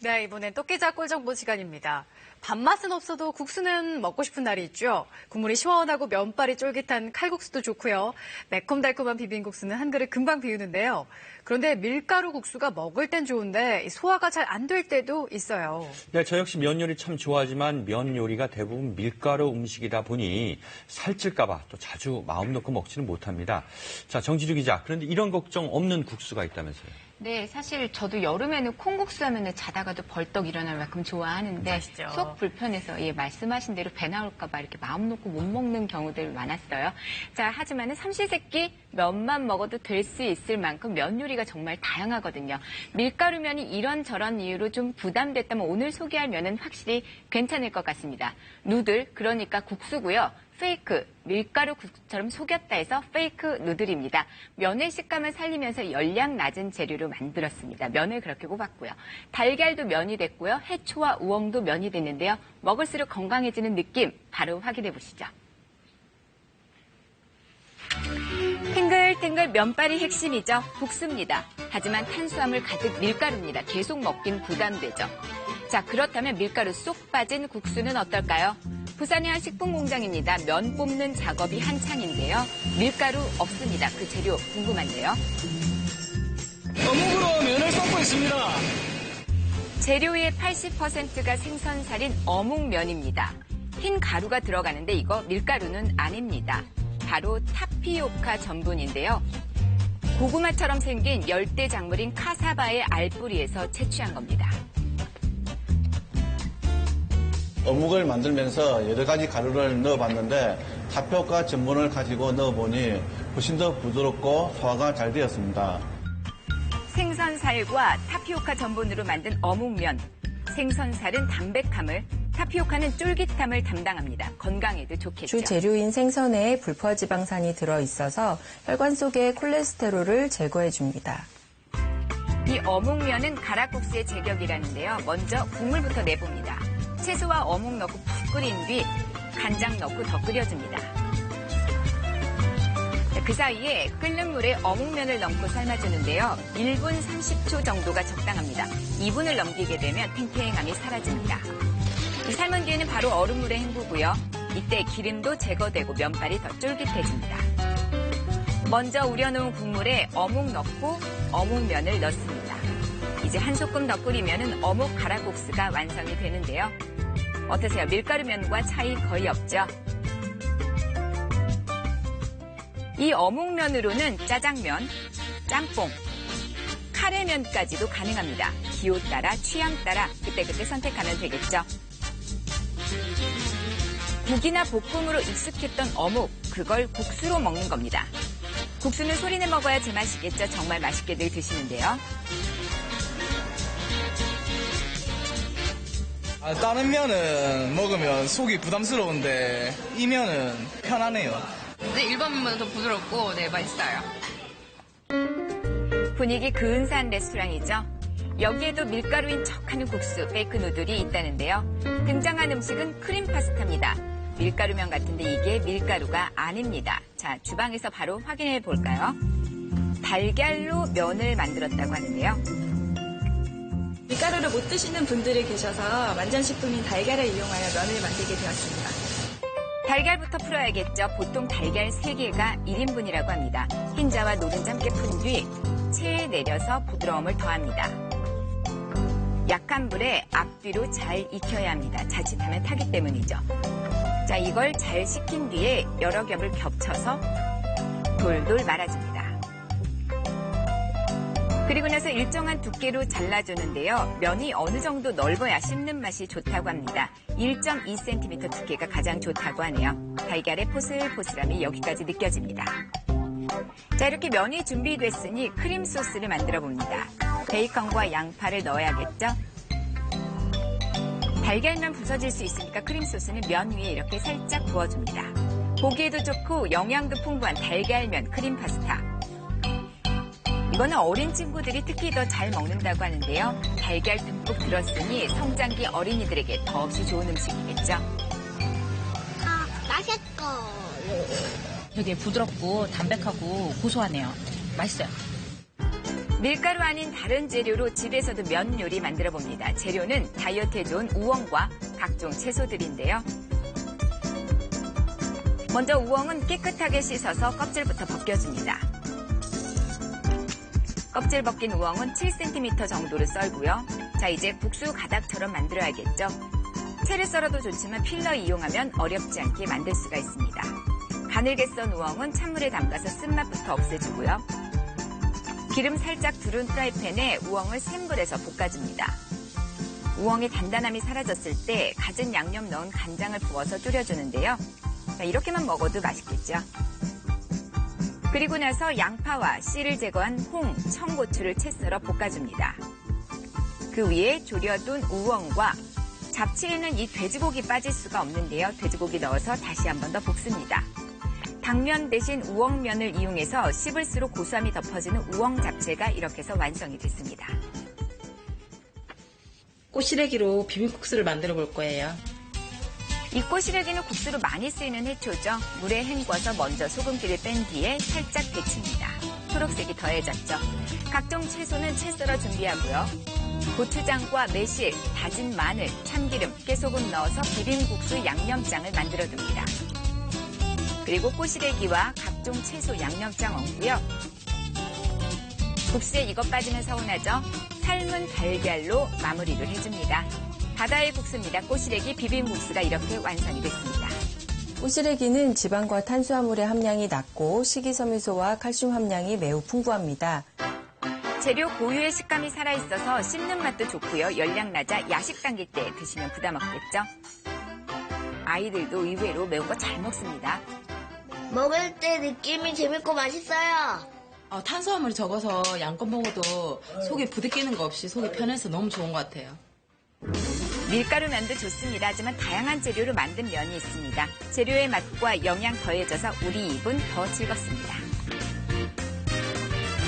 네, 이번엔 떡기자 꿀정보 시간입니다. 밥맛은 없어도 국수는 먹고 싶은 날이 있죠. 국물이 시원하고 면발이 쫄깃한 칼국수도 좋고요. 매콤달콤한 비빔국수는 한 그릇 금방 비우는데요. 그런데 밀가루 국수가 먹을 땐 좋은데 소화가 잘 안 될 때도 있어요. 네, 저 역시 면 요리 참 좋아하지만 면 요리가 대부분 밀가루 음식이다 보니 살찔까 봐 또 자주 마음 놓고 먹지는 못합니다. 자, 정지주 기자, 그런데 이런 걱정 없는 국수가 있다면서요? 네, 사실 저도 여름에는 콩국수 하면 자다가도 벌떡 일어날 만큼 좋아하는데 맛있죠. 속 불편해서 말씀하신 대로 배 나올까 봐 이렇게 마음 놓고 못 먹는 경우들 많았어요. 자, 하지만 삼시세끼 면만 먹어도 될 수 있을 만큼 면 요리가 정말 다양하거든요. 밀가루면이 이런저런 이유로 좀 부담됐다면 오늘 소개할 면은 확실히 괜찮을 것 같습니다. 누들, 그러니까 국수고요. 페이크, 밀가루 국수처럼 속였다 해서 페이크 누들입니다. 면의 식감을 살리면서 열량 낮은 재료로 만들었습니다. 면을 그렇게 꼽았고요. 달걀도 면이 됐고요. 해초와 우엉도 면이 됐는데요. 먹을수록 건강해지는 느낌 바로 확인해 보시죠. 탱글탱글 면발이 핵심이죠. 국수입니다. 하지만 탄수화물 가득 밀가루입니다. 계속 먹긴 부담되죠. 자, 그렇다면 밀가루 쏙 빠진 국수는 어떨까요? 부산의 한 식품공장입니다. 면 뽑는 작업이 한창인데요. 밀가루 없습니다. 그 재료 궁금한데요. 어묵으로 면을 섞고 있습니다. 재료의 80%가 생선살인 어묵면입니다. 흰 가루가 들어가는데 이거 밀가루는 아닙니다. 바로 타피오카 전분인데요. 고구마처럼 생긴 열대 작물인 카사바의 알뿌리에서 채취한 겁니다. 어묵을 만들면서 여러 가지 가루를 넣어봤는데 타피오카 전분을 가지고 넣어보니 훨씬 더 부드럽고 소화가 잘 되었습니다. 생선살과 타피오카 전분으로 만든 어묵면. 생선살은 담백함을, 타피오카는 쫄깃함을 담당합니다. 건강에도 좋겠죠. 주 재료인 생선에 불포지방산이 들어있어서 혈관 속의 콜레스테롤을 제거해줍니다. 이 어묵면은 가락국수의 제격이라는데요. 먼저 국물부터 내봅니다. 채소와 어묵 넣고 푹 끓인 뒤 간장 넣고 더 끓여줍니다. 그 사이에 끓는 물에 어묵면을 넣고 삶아주는데요. 1분 30초 정도가 적당합니다. 2분을 넘기게 되면 탱탱함이 사라집니다. 이 삶은 뒤에는 바로 얼음물에 헹구고요. 이때 기름도 제거되고 면발이 더 쫄깃해집니다. 먼저 우려놓은 국물에 어묵 넣고 어묵면을 넣습니다. 이제 한 소끔 더 끓이면 어묵 가락국수가 완성이 되는데요. 어떠세요? 밀가루면과 차이 거의 없죠? 이 어묵면으로는 짜장면, 짬뽕, 카레면까지도 가능합니다. 기호 따라, 취향 따라 그때그때 선택하면 되겠죠. 국이나 볶음으로 익숙했던 어묵, 그걸 국수로 먹는 겁니다. 국수는 소리내 먹어야 제맛이겠죠. 정말 맛있게들 드시는데요. 다른 면은 먹으면 속이 부담스러운데 이 면은 편하네요. 네, 일반 면보다 더 부드럽고 맛있어요. 분위기 근사한 레스토랑이죠. 여기에도 밀가루인 척하는 국수, 페이크 누들이 있다는데요. 등장한 음식은 크림 파스타입니다. 밀가루면 같은데 이게 밀가루가 아닙니다. 자, 주방에서 바로 확인해 볼까요? 달걀로 면을 만들었다고 하는데요. 밀가루를 못 드시는 분들이 계셔서 완전식품인 달걀을 이용하여 면을 만들게 되었습니다. 달걀부터 풀어야겠죠. 보통 달걀 3개가 1인분이라고 합니다. 흰자와 노른자 함께 푼 뒤 체에 내려서 부드러움을 더합니다. 약한 불에 앞뒤로 잘 익혀야 합니다. 자칫하면 타기 때문이죠. 자, 이걸 잘 식힌 뒤에 여러 겹을 겹쳐서 돌돌 말아줍니다. 그리고 나서 일정한 두께로 잘라주는데요. 면이 어느 정도 넓어야 씹는 맛이 좋다고 합니다. 1.2cm 두께가 가장 좋다고 하네요. 달걀의 포슬포슬함이 여기까지 느껴집니다. 자, 이렇게 면이 준비됐으니 크림 소스를 만들어 봅니다. 베이컨과 양파를 넣어야겠죠? 달걀만 부서질 수 있으니까 크림 소스는 면 위에 이렇게 살짝 부어줍니다. 보기에도 좋고 영양도 풍부한 달걀면 크림 파스타. 이거는 어린 친구들이 특히 더 잘 먹는다고 하는데요. 달걀 듬뿍 들었으니 성장기 어린이들에게 더없이 좋은 음식이겠죠. 맛있고. 되게 부드럽고 담백하고 고소하네요. 맛있어요. 밀가루 아닌 다른 재료로 집에서도 면 요리 만들어 봅니다. 재료는 다이어트에 좋은 우엉과 각종 채소들인데요. 먼저 우엉은 깨끗하게 씻어서 껍질부터 벗겨줍니다. 껍질 벗긴 우엉은 7cm 정도로 썰고요. 자, 이제 국수 가닥처럼 만들어야겠죠. 채를 썰어도 좋지만 필러 이용하면 어렵지 않게 만들 수가 있습니다. 가늘게 썬 우엉은 찬물에 담가서 쓴맛부터 없애주고요. 기름 살짝 두른 프라이팬에 우엉을 센 불에서 볶아줍니다. 우엉의 단단함이 사라졌을 때 갖은 양념 넣은 간장을 부어서 졸여주는데요. 자, 이렇게만 먹어도 맛있겠죠. 그리고 나서 양파와 씨를 제거한 홍, 청고추를 채 썰어 볶아줍니다. 그 위에 졸여둔 우엉과 잡채에는 이 돼지고기 빠질 수가 없는데요. 돼지고기 넣어서 다시 한 번 더 볶습니다. 당면 대신 우엉면을 이용해서 씹을수록 고소함이 덮어지는 우엉 잡채가 이렇게 해서 완성이 됐습니다. 꼬시래기로 비빔국수를 만들어 볼 거예요. 이 꼬시래기는 국수로 많이 쓰이는 해초죠. 물에 헹궈서 먼저 소금기를 뺀 뒤에 살짝 데칩니다. 초록색이 더해졌죠. 각종 채소는 채 썰어 준비하고요. 고추장과 매실, 다진 마늘, 참기름, 깨소금 넣어서 비빔국수 양념장을 만들어둡니다. 그리고 꼬시래기와 각종 채소 양념장 얹고요. 국수에 이것 빠지면 서운하죠? 삶은 달걀로 마무리를 해줍니다. 바다의 국수입니다. 꼬시래기 비빔국수가 이렇게 완성이 됐습니다. 꼬시래기는 지방과 탄수화물의 함량이 낮고 식이섬유소와 칼슘 함량이 매우 풍부합니다. 재료 고유의 식감이 살아있어서 씹는 맛도 좋고요. 열량 낮아 야식 당길 때 드시면 부담 없겠죠? 아이들도 의외로 매운 거 잘 먹습니다. 먹을 때 느낌이 재밌고 맛있어요. 탄수화물이 적어서 양껏 먹어도 속이 부대끼는 거 없이 속이 편해서 너무 좋은 것 같아요. 밀가루 면도 좋습니다. 하지만 다양한 재료로 만든 면이 있습니다. 재료의 맛과 영양 더해져서 우리 입은 더 즐겁습니다.